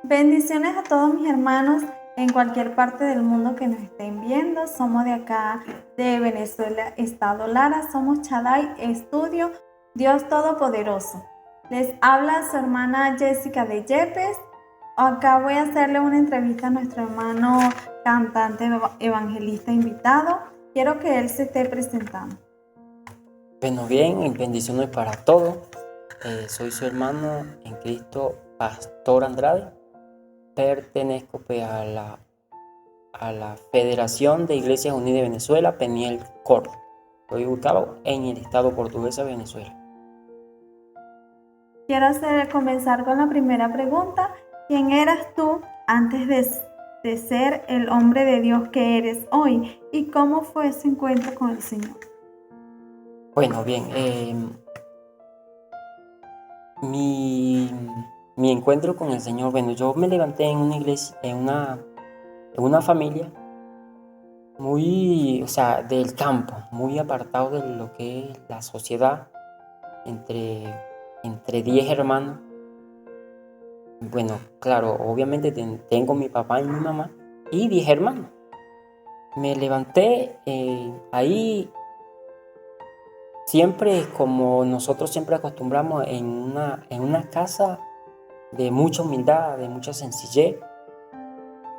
Bendiciones a todos mis hermanos en cualquier parte del mundo que nos estén viendo. Somos de acá, de Venezuela, Estado Lara. Somos Shaddai Estudio, Dios Todopoderoso. Les habla su hermana Jessica de Yepes. Acá voy a hacerle una entrevista a nuestro hermano cantante evangelista invitado. Quiero que él se esté presentando. Bueno, bien, y bendiciones para todos. Soy su hermano en Cristo, Pastor Andrade. Pertenezco a la Federación de Iglesias Unidas de Venezuela, Peniel Córdoba. Estoy ubicado en el estado portugués de Venezuela. Quiero comenzar con la primera pregunta. ¿Quién eras tú antes de ser el hombre de Dios que eres hoy? ¿Y cómo fue ese encuentro con el Señor? Bueno, bien, mi encuentro con el Señor, bueno, yo me levanté en una iglesia, en una familia muy, del campo, muy apartado de lo que es la sociedad, entre 10 hermanos. Bueno, claro, obviamente tengo mi papá y mi mamá y 10 hermanos. Me levanté ahí siempre, como nosotros siempre acostumbramos, en una casa de mucha humildad, de mucha sencillez.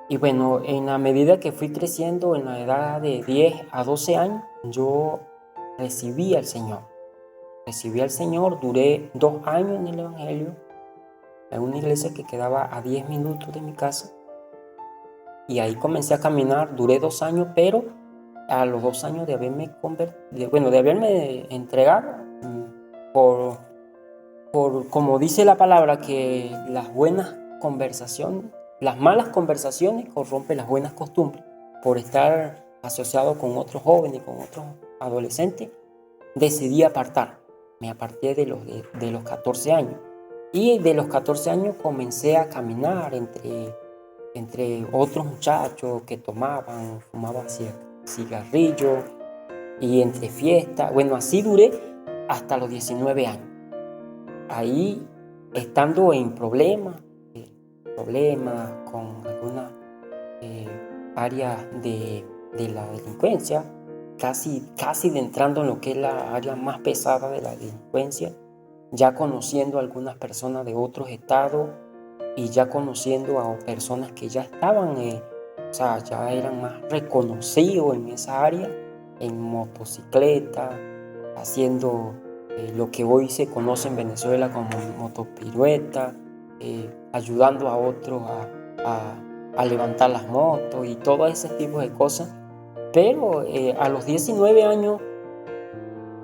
Y bueno, en la medida que fui creciendo, en la edad de 10 a 12 años, yo recibí al Señor. Recibí al Señor, duré 2 años en el Evangelio, en una iglesia que quedaba a 10 minutos de mi casa. Y ahí comencé a caminar, duré 2 años, pero a los 2 años de haberme de haberme entregado, por, como dice la palabra, que las buenas conversaciones, las malas conversaciones corrompen las buenas costumbres. Por estar asociado con otros jóvenes, con otros adolescentes, decidí apartar. Me aparté de los 14 años. Y de los 14 años comencé a caminar entre otros muchachos que tomaban, fumaban cigarrillos, y entre fiestas. Bueno, así duré hasta los 19 años. Ahí, estando en problemas con algunas áreas de la delincuencia, casi entrando en lo que es la área más pesada de la delincuencia, ya conociendo a algunas personas de otros estados y ya conociendo a personas que ya estaban, ya eran más reconocidos en esa área, en motocicleta, haciendo lo que hoy se conoce en Venezuela como motopirueta, ayudando a otros a levantar las motos y todo ese tipo de cosas. Pero a los 19 años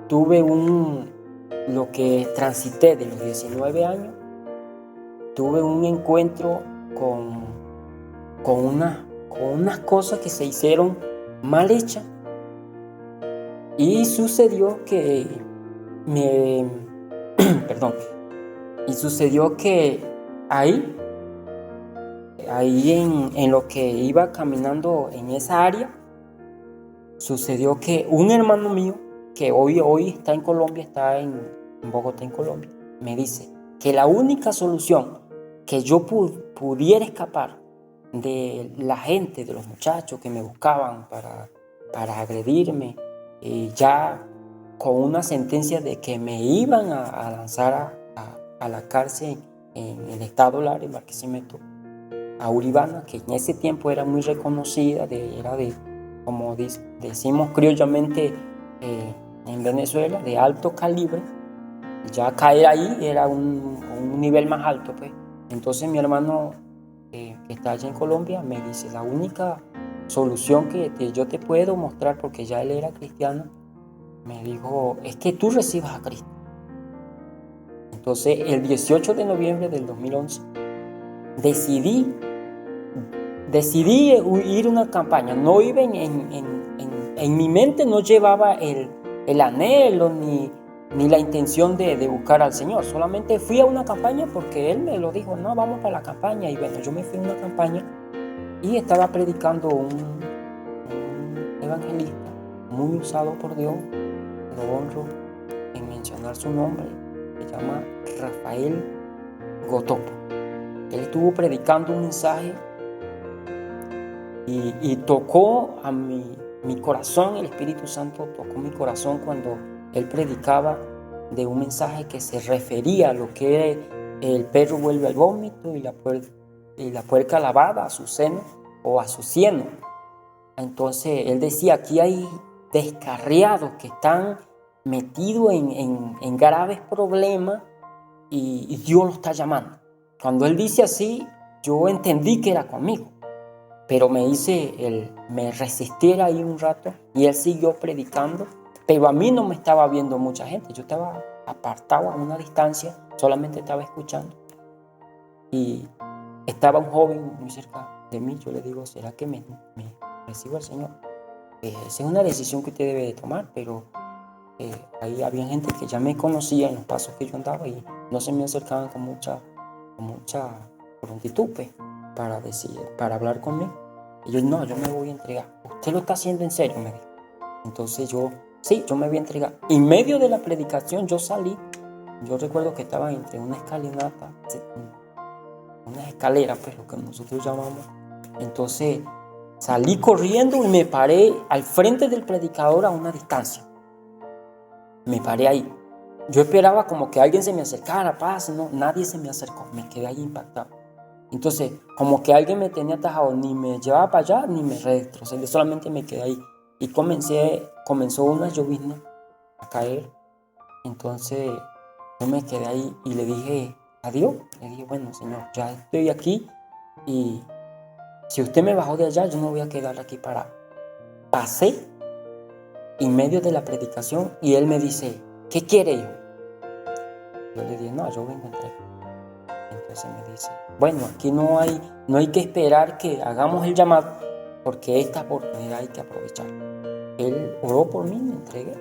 tuve lo que transité de los 19 años, tuve un encuentro con unas cosas que se hicieron mal hechas, y sucedió que perdón, y sucedió que ahí en lo que iba caminando en esa área, sucedió que un hermano mío, que hoy está en Colombia, está en Bogotá, en Colombia, me dice que la única solución que yo pudiera escapar de la gente, de los muchachos que me buscaban para agredirme, ya con una sentencia de que me iban a lanzar a la cárcel en el estado Lara, en Barquisimeto, a Uribana, que en ese tiempo era muy reconocida, era de, como decimos criollamente en Venezuela, de alto calibre. Ya caer ahí era un nivel más alto, pues. Entonces mi hermano, que está allá en Colombia, me dice: la única solución que yo te puedo mostrar, porque ya él era cristiano, me dijo, es que tú recibas a Cristo. Entonces el 18 de noviembre del 2011 decidí ir a una campaña. No iba en mi mente, no llevaba el anhelo ni la intención de buscar al Señor. Solamente fui a una campaña porque Él me lo dijo: no, vamos para la campaña. Y bueno, yo me fui a una campaña y estaba predicando un evangelista muy usado por Dios. Lo honro en mencionar su nombre. Se llama Rafael Gotopo. Él estuvo predicando un mensaje y tocó a mi corazón. El Espíritu Santo tocó mi corazón cuando él predicaba de un mensaje que se refería a lo que el perro vuelve al vómito y la puerca lavada a su seno o a su cieno. Entonces él decía, aquí hay descarriados que están metidos en graves problemas y Dios los está llamando. Cuando él dice así, yo entendí que era conmigo, pero me resistiera ahí un rato y él siguió predicando, pero a mí no me estaba viendo mucha gente, yo estaba apartado a una distancia, solamente estaba escuchando y estaba un joven muy cerca de mí. Yo le digo, ¿será que me recibo al Señor? Esa es una decisión que usted debe de tomar, pero ahí había gente que ya me conocía en los pasos que yo andaba y no se me acercaban con mucha prontitud para hablar conmigo. Y yo, no, yo me voy a entregar. ¿Usted lo está haciendo en serio?, me dijo. Entonces yo me voy a entregar. En medio de la predicación yo salí. Yo recuerdo que estaba entre una escalinata, una escalera, pues lo que nosotros llamamos. Entonces salí corriendo y me paré al frente del predicador a una distancia. Me paré ahí. Yo esperaba como que alguien se me acercara, no, nadie se me acercó. Me quedé ahí impactado. Entonces, como que alguien me tenía atajado, ni me llevaba para allá, ni me retrocedí, solamente me quedé ahí. Y comenzó una llovizna a caer. Entonces, yo me quedé ahí y le dije adiós. Le dije, bueno, Señor, ya estoy aquí y si usted me bajó de allá, yo no voy a quedar aquí parado. Pasé en medio de la predicación y él me dice, ¿qué quiere, hijo? Yo le dije, no, yo vengo a entregar. Entonces me dice, bueno, aquí no hay que esperar que hagamos el llamado, porque esta oportunidad hay que aprovechar. Él oró por mí, me entregué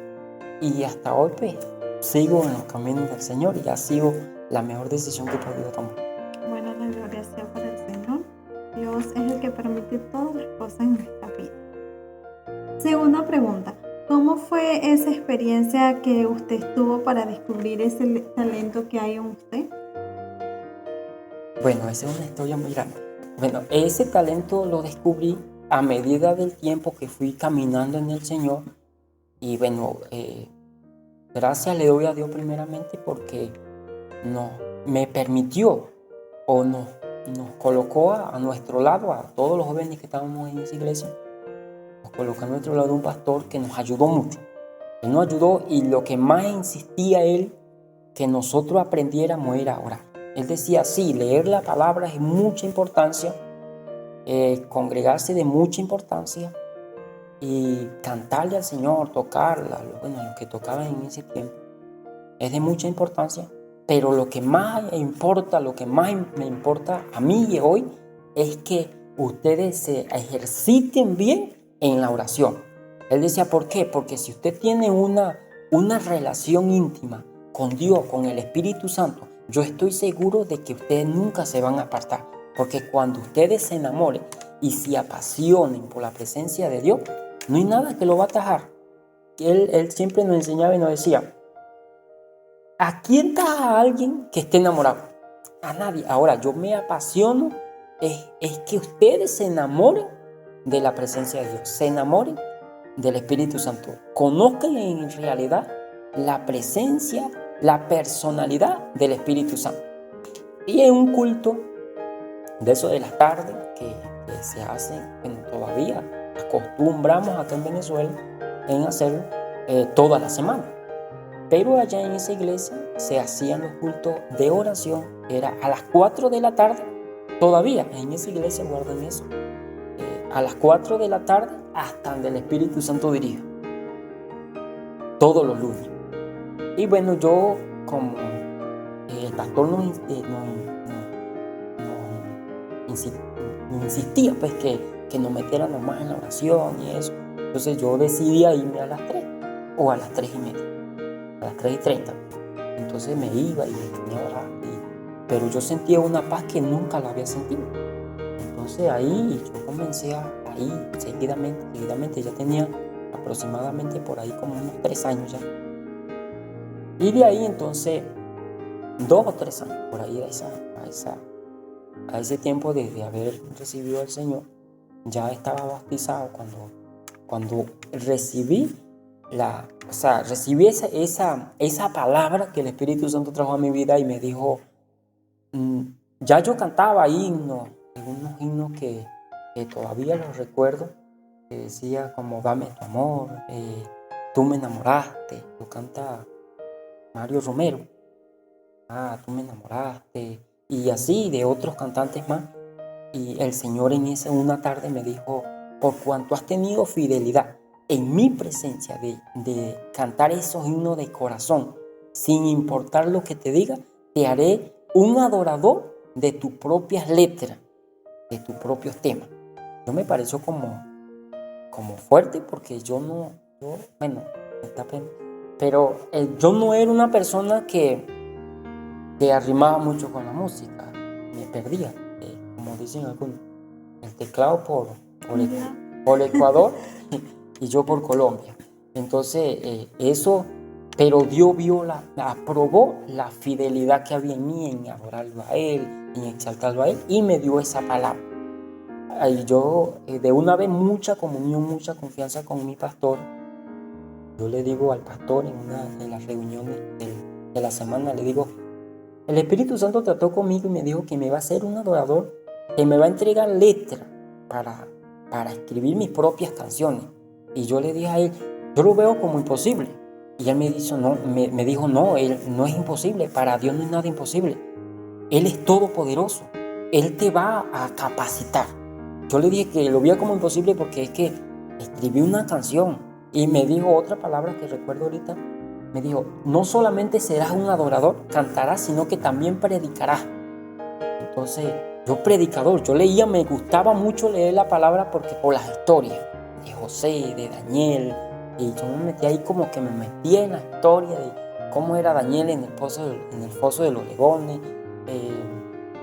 y hasta hoy pues sigo en los caminos del Señor y ha sido la mejor decisión que he podido tomar. Bueno, la gloria sea para el Señor. Dios es el que permite todas las cosas en nuestra vida. Segunda pregunta, ¿cómo fue esa experiencia que usted tuvo para descubrir ese talento que hay en usted? Bueno, esa es una historia muy grande. Bueno, ese talento lo descubrí a medida del tiempo que fui caminando en el Señor. Y bueno, gracias le doy a Dios primeramente porque me permitió o nos colocó a nuestro lado, a todos los jóvenes que estábamos en esa iglesia, nos colocó a nuestro lado un pastor que nos ayudó mucho. Él nos ayudó y lo que más insistía él que nosotros aprendiéramos era orar. Él decía, sí, leer la palabra es de mucha importancia, congregarse de mucha importancia y cantarle al Señor, tocarla, lo que tocaban en ese tiempo, es de mucha importancia, pero lo que más me importa a mí y hoy es que ustedes se ejerciten bien en la oración. Él decía, ¿por qué? Porque si usted tiene una relación íntima con Dios, con el Espíritu Santo, yo estoy seguro de que ustedes nunca se van a apartar, porque cuando ustedes se enamoren y se apasionen por la presencia de Dios, no hay nada que lo va a atajar. Él siempre nos enseñaba y nos decía, ¿a quién taja a alguien que esté enamorado? A nadie. Ahora, yo me apasiono, es que ustedes se enamoren de la presencia de Dios, se enamoren del Espíritu Santo, conozcan en realidad la presencia, la personalidad del Espíritu Santo. Y en un culto de eso de las tardes que se hacen, todavía acostumbramos acá en Venezuela en hacerlo toda la semana. Pero allá en esa iglesia se hacían los cultos de oración, era a las 4 de la tarde, todavía en esa iglesia guardan eso, a las 4 de la tarde hasta donde el Espíritu Santo dirige, todos los lunes. Y bueno, yo como el pastor nos insistía pues que nos metiéramos más en la oración y eso, entonces yo decidí irme a las 3 o a las 3:30, a las 3:30. Entonces me iba y me ponía a orar, pero yo sentía una paz que nunca la había sentido. Entonces ahí yo comencé seguidamente, ya tenía aproximadamente por ahí como unos 3 años ya. Y de ahí entonces, 2 o 3 años, por ahí a esa a ese tiempo de haber recibido al Señor, ya estaba bautizado cuando recibí recibí esa palabra que el Espíritu Santo trajo a mi vida y me dijo, ya yo cantaba himnos, algunos himnos que todavía los recuerdo, que decía como dame tu amor, tú me enamoraste, lo canta Mario Romero, tú me enamoraste, y así de otros cantantes más. Y el Señor en una tarde me dijo, por cuanto has tenido fidelidad en mi presencia de cantar esos himnos de corazón, sin importar lo que te diga, te haré un adorador de tus propias letras, de tus propios temas. Yo me pareció como fuerte porque pero yo no era una persona que arrimaba mucho con la música, me perdía, como dicen algunos, el teclado por Ecuador y yo por Colombia. Entonces pero Dios aprobó la fidelidad que había en mí en adorarlo a Él, en exaltarlo a Él, y me dio esa palabra. Y yo de una vez mucha comunión, mucha confianza con mi pastor. Yo le digo al pastor en una de las reuniones de la semana, le digo, el Espíritu Santo trató conmigo y me dijo que me va a ser un adorador, que me va a entregar letras para escribir mis propias canciones. Y yo le dije a él, yo lo veo como imposible. Y él me dijo, no, él no es imposible, para Dios no es nada imposible. Él es todopoderoso, Él te va a capacitar. Yo le dije que lo veía como imposible porque es que escribí una canción y me dijo otra palabra que recuerdo ahorita. Me dijo, no solamente serás un adorador, cantarás, sino que también predicarás. Entonces, yo predicador, yo leía, me gustaba mucho leer la palabra porque por las historias de José, de Daniel, y yo me metí ahí como que me metí en la historia de cómo era Daniel en el foso de los leones,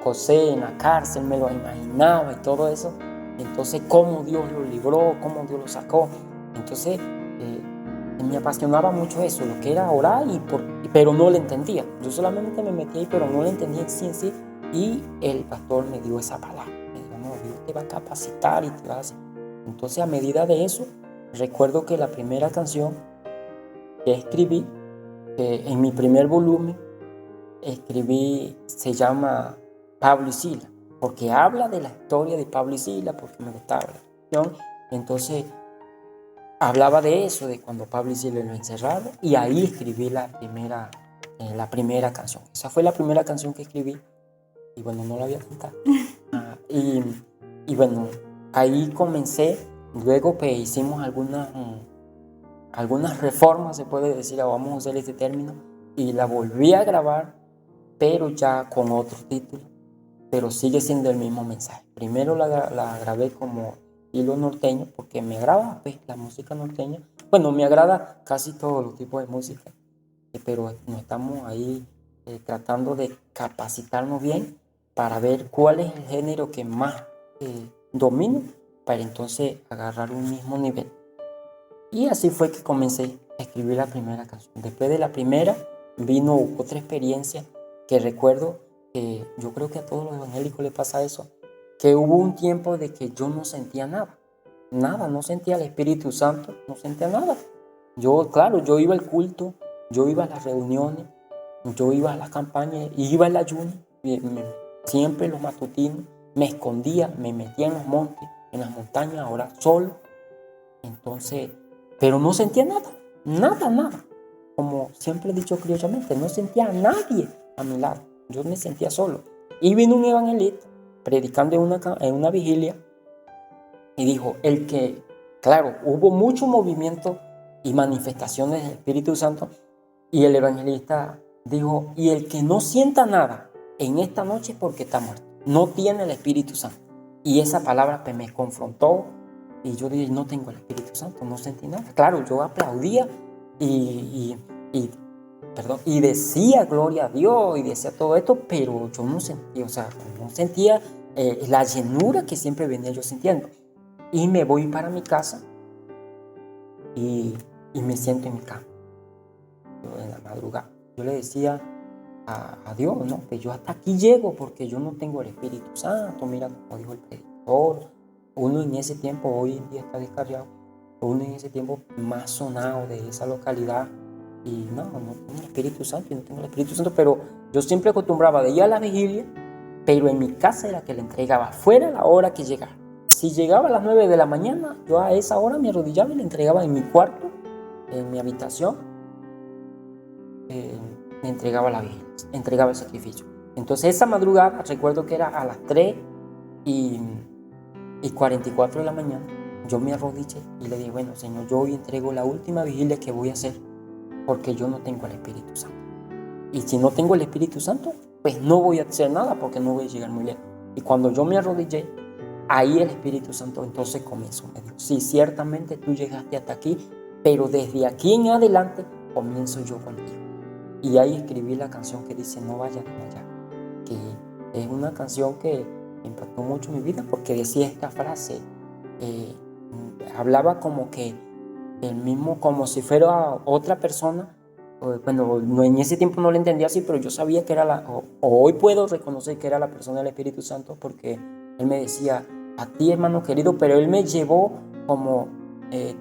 José en la cárcel, me lo imaginaba y todo eso. Entonces, cómo Dios lo libró, cómo Dios lo sacó. Entonces, me apasionaba mucho eso, lo que era orar, pero no lo entendía. Yo solamente me metí ahí, pero no lo entendía en sí. Y el pastor me dio esa palabra. Me dijo, no, Dios te va a capacitar y te va a hacer. Entonces, a medida de eso, recuerdo que la primera canción que escribí, en mi primer volumen, se llama Pablo y Sila, porque habla de la historia de Pablo y Sila, porque me gustaba la canción. Entonces, hablaba de eso, de cuando Pablo y Sila lo encerraron, y ahí escribí la primera canción. Esa fue la primera canción que escribí, y bueno, no la había cantado. Y bueno, ahí comencé. Luego pues hicimos algunas reformas, se puede decir, vamos a usar este término, y la volví a grabar, pero ya con otro título, pero sigue siendo el mismo mensaje. Primero la grabé como hilo norteño, porque me agrada pues, la música norteña. Bueno, me agrada casi todos los tipos de música, pero nos estamos ahí tratando de capacitarnos bien para ver cuál es el género que más domino, para entonces agarrar un mismo nivel. Y así fue que comencé a escribir la primera canción. Después de la primera vino otra experiencia que recuerdo, que yo creo que a todos los evangélicos les pasa eso, que hubo un tiempo de que yo no sentía nada, no sentía el Espíritu Santo, no sentía nada. Yo iba al culto, yo iba a las reuniones, yo iba a las campañas, iba al ayuno, siempre los matutinos, me escondía, me metía en los montes, en las montañas, a orar solo. Entonces, pero no sentía nada. Como siempre he dicho criollamente, no sentía a nadie a mi lado. Yo me sentía solo. Y vino un evangelista predicando en una vigilia y dijo, hubo mucho movimiento y manifestaciones del Espíritu Santo, y el evangelista dijo, y el que no sienta nada en esta noche es porque está muerto, no tiene el Espíritu Santo. Y esa palabra pues, me confrontó. Y yo dije, no tengo el Espíritu Santo, no sentí nada. Claro, yo aplaudía y decía gloria a Dios y decía todo esto, pero yo no sentía, la llenura que siempre venía yo sintiendo. Y me voy para mi casa y me siento en mi cama, en la madrugada. Yo le decía a Dios, ¿no? Que yo hasta aquí llego porque yo no tengo el Espíritu Santo, mira como dijo el predicador. Uno en ese tiempo, hoy en día está descarriado, uno en ese tiempo más sonado de esa localidad, y no tengo el Espíritu Santo, yo no tengo el Espíritu Santo, pero yo siempre acostumbraba de ir a la vigilia, pero en mi casa era que le entregaba, fuera la hora que llegara. Si llegaba a las 9 de la mañana, yo a esa hora me arrodillaba y le entregaba en mi cuarto, en mi habitación, le entregaba la vigilia, entregaba el sacrificio. Entonces esa madrugada, recuerdo que era a las 3:44 de la mañana, yo me arrodillé y le dije, bueno, Señor, yo hoy entrego la última vigilia que voy a hacer porque yo no tengo el Espíritu Santo. Y si no tengo el Espíritu Santo, pues no voy a hacer nada porque no voy a llegar muy lejos. Y cuando yo me arrodillé, ahí el Espíritu Santo entonces comenzó. Me dijo, sí, ciertamente tú llegaste hasta aquí, pero desde aquí en adelante comienzo yo contigo. Y ahí escribí la canción que dice, no vayas de allá, que es una canción que impactó mucho mi vida porque decía esta frase, hablaba como que el mismo, como si fuera otra persona. Bueno, no, en ese tiempo no lo entendía así, pero yo sabía que era hoy puedo reconocer que era la persona del Espíritu Santo, porque él me decía, a ti hermano querido, pero él me llevó como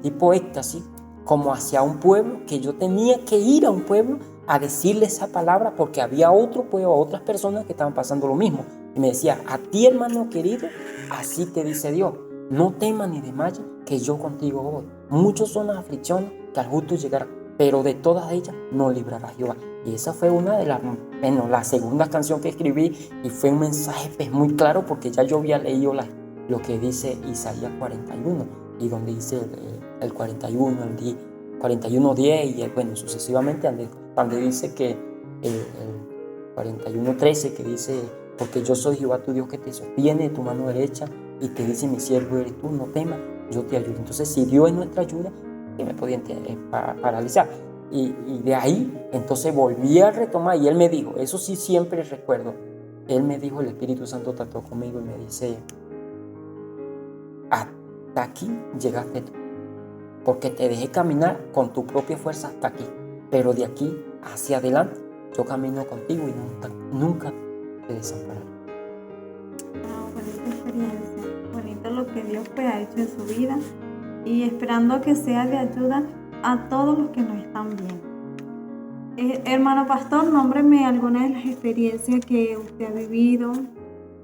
tipo éxtasis, como hacia un pueblo, que yo tenía que ir a un pueblo a decirle esa palabra, porque había otro pueblo, otras personas que estaban pasando lo mismo. Y me decía, a ti hermano querido, así te dice Dios, no temas ni desmayes, que yo contigo voy. Muchos son las aflicciones que al justo llegarán, pero de todas ellas no librará Jehová. Y esa fue una de la segunda canción que escribí, y fue un mensaje pues, muy claro, porque ya yo había leído lo que dice Isaías 41, y donde dice el 41, el 10, 41:10, y bueno, sucesivamente, donde dice que el 41:13, que dice, porque yo soy Jehová tu Dios que te sostiene tu mano derecha, y te dice, mi siervo eres tú, no temas, yo te ayudo. Entonces, si Dios es nuestra ayuda, que me podía paralizar. Y de ahí, entonces volví a retomar, y él me dijo, eso sí siempre recuerdo, él me dijo, el Espíritu Santo trató conmigo y me dice, hasta aquí llegaste tú, porque te dejé caminar con tu propia fuerza hasta aquí, pero de aquí hacia adelante yo camino contigo y nunca te desampararé. Bonita experiencia, bonito lo que Dios pues, ha hecho en su vida, y esperando que sea de ayuda a todos los que nos están viendo. Hermano pastor, nómbreme algunas de las experiencias que usted ha vivido.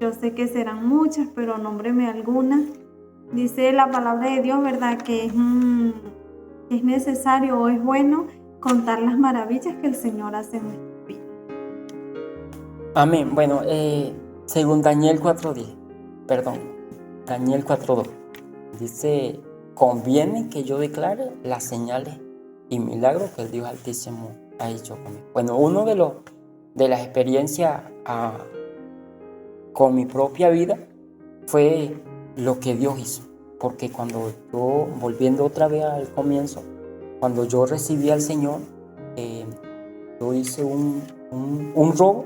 Yo sé que serán muchas, pero nómbreme algunas. Dice la palabra de Dios, ¿verdad? Que es necesario o es bueno contar las maravillas que el Señor hace en nuestra vida. Amén. Bueno, según Daniel 4:2, dice, conviene que yo declare las señales y milagros que el Dios Altísimo ha hecho conmigo. Bueno, uno de las experiencias con mi propia vida fue lo que Dios hizo, porque cuando yo, volviendo otra vez al comienzo, cuando yo recibí al Señor, yo hice un robo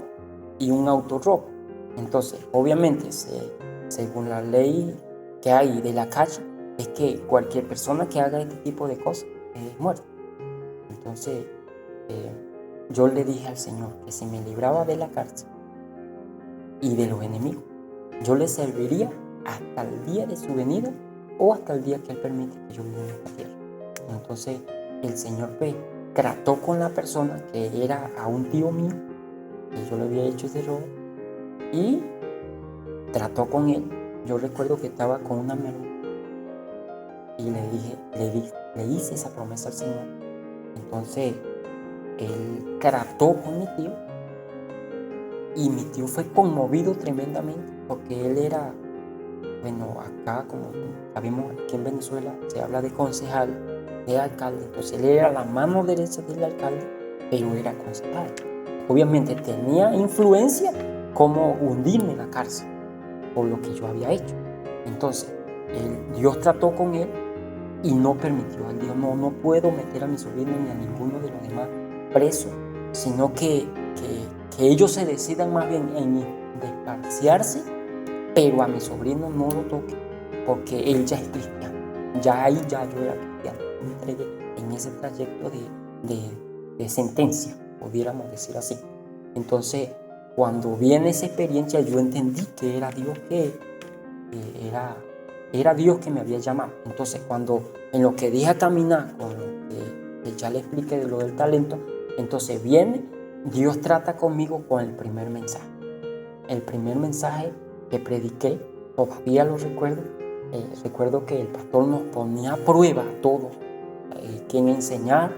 y un autorrobo. Entonces, obviamente, según la ley que hay de la calle, es que cualquier persona que haga este tipo de cosas es muerta. Entonces, yo le dije al Señor que si me libraba de la cárcel y de los enemigos, yo le serviría hasta el día de su venida o hasta el día que Él permite que yo viva en esta tierra. Entonces, el Señor trató con la persona que era a un tío mío, que yo le había hecho ese robo, y trató con él. Yo recuerdo que estaba con una amiga y le hice esa promesa al Señor. Entonces, Él trató con mi tío, y mi tío fue conmovido tremendamente, porque él era, bueno, acá como sabemos, aquí en Venezuela se habla de concejal, de alcalde. Entonces él era la mano derecha del alcalde, pero era concejal. Obviamente tenía influencia como hundirme en la cárcel por lo que yo había hecho. Entonces Dios trató con él y no permitió. Él dijo, no puedo meter a mi sobrino ni a ninguno de los demás presos, sino que ellos se decidan más bien en desparciarse, pero a mi sobrino no lo toque, porque él ya es cristiano. Ya yo era cristiano. Me entregué en ese trayecto de sentencia, pudiéramos decir así. Entonces, cuando viene esa experiencia, yo entendí que era Dios era Dios que me había llamado. Entonces, cuando en lo que dije a caminar, con lo que ya le expliqué de lo del talento, entonces viene, Dios trata conmigo con el primer mensaje. El primer mensaje que prediqué, todavía lo recuerdo. Recuerdo que el pastor nos ponía a prueba a todos, quién enseñar,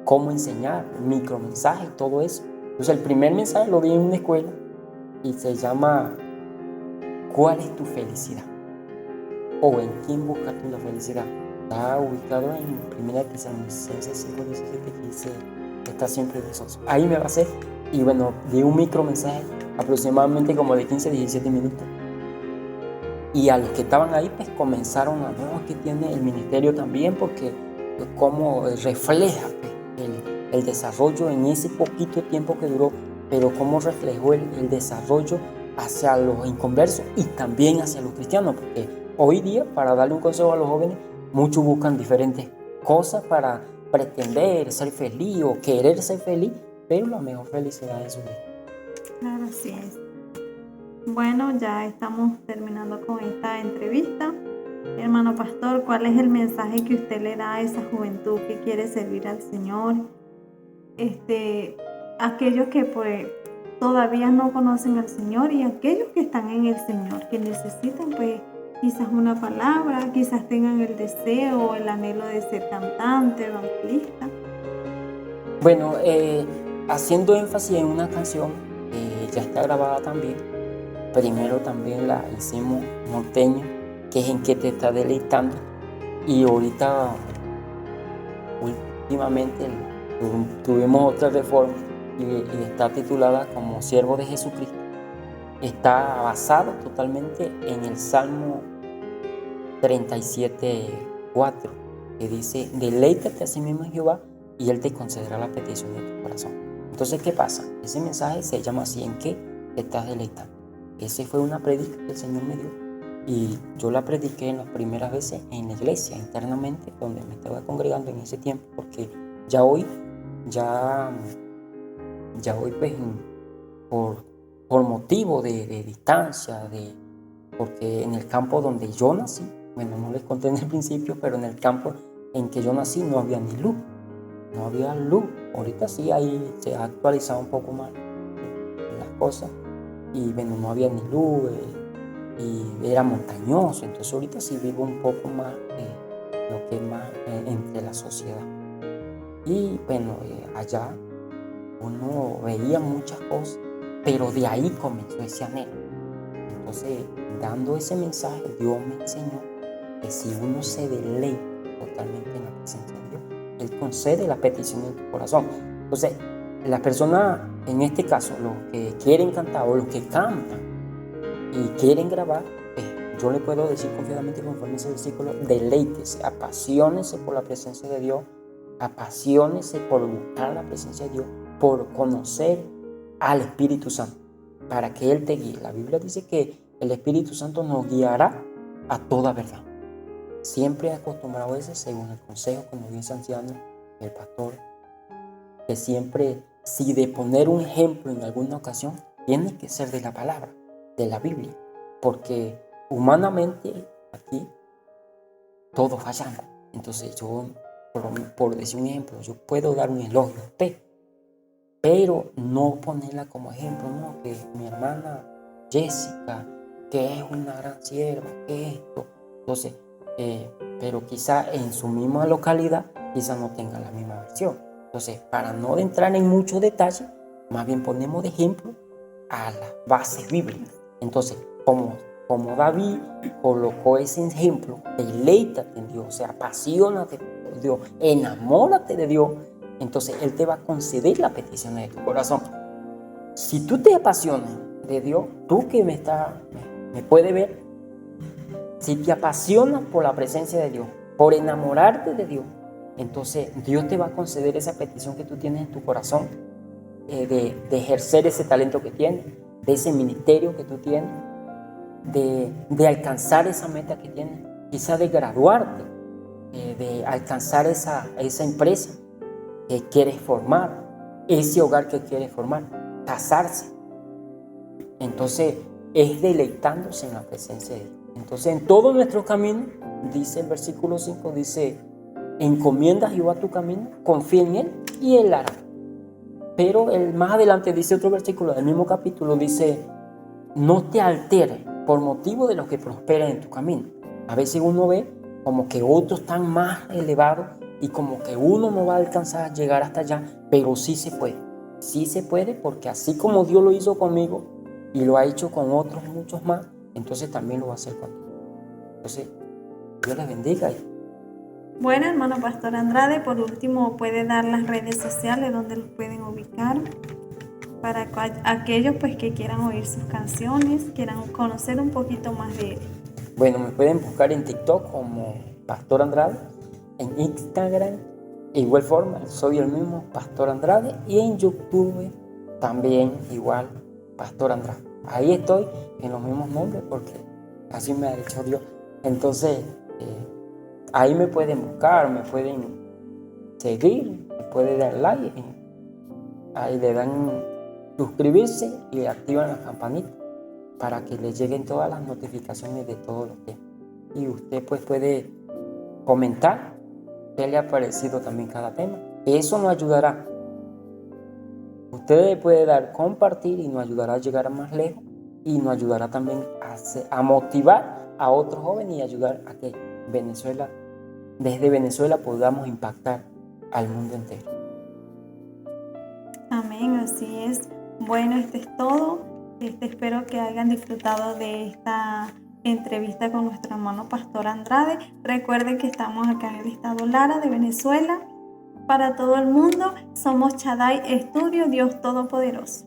cómo enseñar, micromensaje y todo eso. Entonces el primer mensaje lo di en una escuela y se llama ¿Cuál es tu felicidad? O ¿en quién buscas tú la felicidad? Está ubicado en 1 Tesalonicenses 5:17, que dice que está siempre gozoso. Ahí me basé y bueno, di un micromensaje aproximadamente como de 15-17 minutos. Y a los que estaban ahí pues comenzaron a ver que tiene el ministerio también, porque cómo refleja pues, el desarrollo en ese poquito tiempo que duró, pero cómo reflejó el desarrollo hacia los inconversos y también hacia los cristianos, porque hoy día, para darle un consejo a los jóvenes, muchos buscan diferentes cosas para pretender ser feliz o querer ser feliz, pero la mejor felicidad es su vida. Claro, así es. Bueno, ya estamos terminando con esta entrevista. Hermano pastor, ¿cuál es el mensaje que usted le da a esa juventud que quiere servir al Señor? Aquellos que pues todavía no conocen al Señor y aquellos que están en el Señor, que necesitan pues quizás una palabra, quizás tengan el deseo o el anhelo de ser cantante, evangelista. Bueno, haciendo énfasis en una canción que ya está grabada también. Primero también la hicimos norteña, que es En qué te está deleitando. Y ahorita, últimamente, tuvimos otra reforma y está titulada como Siervo de Jesucristo. Está basado totalmente en el Salmo 37:4, que dice: deleítate a sí mismo en Jehová y Él te concederá la petición de tu corazón. Entonces, ¿qué pasa? Ese mensaje se llama así: ¿en qué te estás deleitando? Esa fue una predica que el Señor me dio y yo la prediqué en las primeras veces en la iglesia internamente, donde me estaba congregando en ese tiempo, porque ya hoy pues por motivo de distancia, porque en el campo donde yo nací, bueno, no les conté en el principio, pero en el campo en que yo nací no había ni luz, no había luz. Ahorita sí ahí se ha actualizado un poco más las cosas. Y bueno, no había ni luz y era montañoso, entonces ahorita sí vivo un poco más lo que es más entre la sociedad. Y bueno, allá uno veía muchas cosas, pero de ahí comenzó ese anhelo. Entonces, dando ese mensaje, Dios me enseñó que si uno se deleita totalmente en la presencia de Dios, Él concede la petición de tu corazón. Entonces, las personas, en este caso, los que quieren cantar o los que cantan y quieren grabar, yo le puedo decir confiadamente, conforme ese versículo: deleítese, apasionese por la presencia de Dios, apasionese por buscar la presencia de Dios, por conocer al Espíritu Santo, para que Él te guíe. La Biblia dice que el Espíritu Santo nos guiará a toda verdad. Siempre he acostumbrado a eso, según el consejo que nos dio ese anciano, el pastor, que siempre, si de poner un ejemplo en alguna ocasión, tiene que ser de la palabra, de la Biblia, porque humanamente aquí todos fallamos. Entonces yo, por decir un ejemplo, yo puedo dar un elogio a usted, pero no ponerla como ejemplo, no, que mi hermana Jessica, que es una gran sierva, que esto. Entonces, pero quizá en su misma localidad, quizá no tenga la misma versión. Entonces, para no entrar en muchos detalles, más bien ponemos de ejemplo a las bases bíblicas. Entonces, como David colocó ese ejemplo, deleítate en Dios, o sea, apasionate por Dios, enamórate de Dios, entonces Él te va a conceder la petición de tu corazón. Si tú te apasionas de Dios, tú que me puedes ver, si te apasionas por la presencia de Dios, por enamorarte de Dios, entonces Dios te va a conceder esa petición que tú tienes en tu corazón, de ejercer ese talento que tienes, de ese ministerio que tú tienes, de alcanzar esa meta que tienes, quizá de graduarte, de alcanzar esa empresa que quieres formar, ese hogar que quieres formar. casarse. Entonces es deleitándose en la presencia de Dios. Entonces en todo nuestro camino, dice el versículo 5, dice, encomienda a Jehová tu camino, confía en Él y Él hará. Pero más adelante dice otro versículo del mismo capítulo, dice, no te alteres por motivo de los que prosperan en tu camino. A veces uno ve como que otros están más elevados y como que uno no va a alcanzar a llegar hasta allá, pero sí se puede. Sí se puede, porque así como Dios lo hizo conmigo y lo ha hecho con otros muchos más, entonces también lo va a hacer contigo. Entonces, Dios les bendiga. Bueno, hermano Pastor Andrade, por último, puede dar las redes sociales donde los pueden ubicar para aquellos pues que quieran oír sus canciones, quieran conocer un poquito más de él. Bueno, me pueden buscar en TikTok como Pastor Andrade, en Instagram, de igual forma, soy el mismo Pastor Andrade, y en YouTube también igual Pastor Andrade. Ahí estoy en los mismos nombres porque así me ha hecho Dios. Entonces, ahí me pueden buscar, me pueden seguir, me pueden dar like, ahí le dan suscribirse y le activan la campanita para que les lleguen todas las notificaciones de todos los temas. Y usted pues puede comentar qué le ha parecido también cada tema. Eso nos ayudará. Usted puede dar compartir y nos ayudará a llegar más lejos, y nos ayudará también a motivar a otros jóvenes y ayudar a que desde Venezuela podamos impactar al mundo entero. Amén, así es. Bueno, esto es todo. Espero que hayan disfrutado de esta entrevista con nuestro hermano Pastor Andrade. Recuerden que estamos acá en el estado Lara de Venezuela. Para todo el mundo, somos Shaddai Estudio, Dios Todopoderoso.